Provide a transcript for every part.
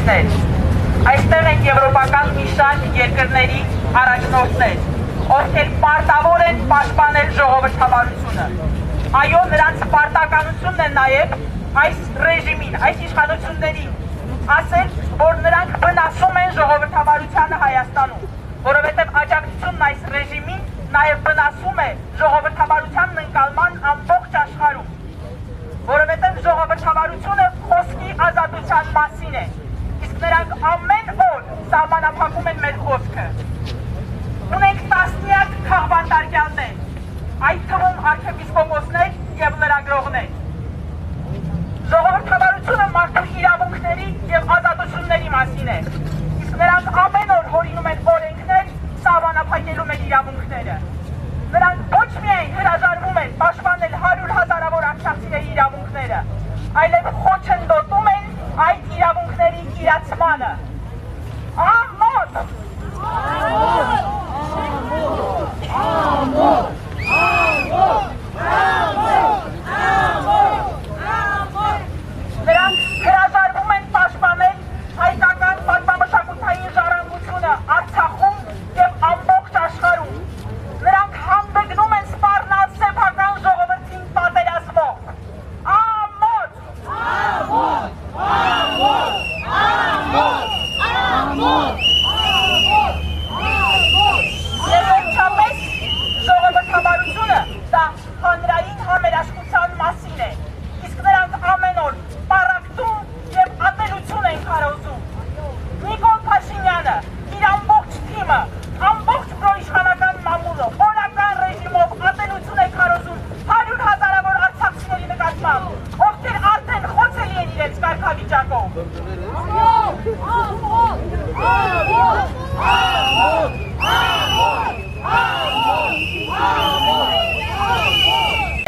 գնացքներ։ Այստեղ են եվրոպական մի շարք երկրների առաջնորդներ, ովքեր պարտավոր են պաշտպանել ժողովրդավարությունը։ Այո, նրանց պարտականությունն է նաև այս ռեժիմին, այս իշխանություններին ասել, որ նրանք վնասում են ժողովրդավարությանը Հայաստանում, որովհետև աջակցությունն այս ռեժիմին նաև վնասում է ժողովրդավարության ընկալման ամբողջ աշխարհում, որովհետև ժողովրդավարությունը խոսքի ազատության մասին է, իսկ նրանք ամեն օր սահմանափակում են մեր խոսքը։ Ունենք տասնյակ քաղբանտարկյալներ, այդ թվում արքեպիսկոպոսներ և լրագրողներ։ Ժողովրդավարությունը մարդու իրավունքների և ազատությունների մասին է, իսկ նրանք ամեն օր հորինում են օրենքներ, սահմանափակելու մեր իրավունքները։ Նրանք ոչ միայն հրաժարվում են պաշտպանել 100 հազարավոր արցախցիների իրավունքները, այլև խոչընդոտում են այդ իրավունքների իրացմանը։ Ամոթ! Նրանք հրաժարվում են պաշտպանել հայկական պատմամշակութային ժառանգությունը Արցախում և ամբողջ աշխարհում։ Նրանք հանդգնում են սպառնալ սեփական ժողովրդին պատերազմով։ Ամոթ! Եվ վերջապես ժողովրդավարությունը դա հանրային համերաշխության մասին է, իսկ նրանք ամեն օր պառակտում և ատելություն են քարոզում։ Նիկոլ Փաշինյանը, իր ամբողջ թիմը, ամբողջ պրոիշխանական մամուլը, օրական ռեժիմով ատելություն է քարոզում 100 հազարավոր արցախցիների նկատմամբ, ովքեր արդեն խոցելի են իրենց կարգավիճակով։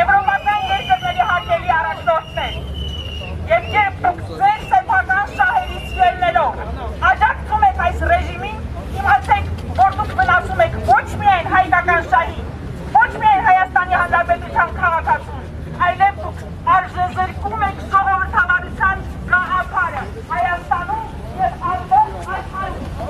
Եվրոպական երկրների հարգելի առաջնորդներ, և երբ դուք ձեր սեփական շահերից ելնելով աջակցում եք այս ռեժիմին, իմացեք, որ դուք վնասում եք ոչ միայն հայկական շահին, ոչ միայն Հայաստանի Հանրապետության քաղաքացուն, այլև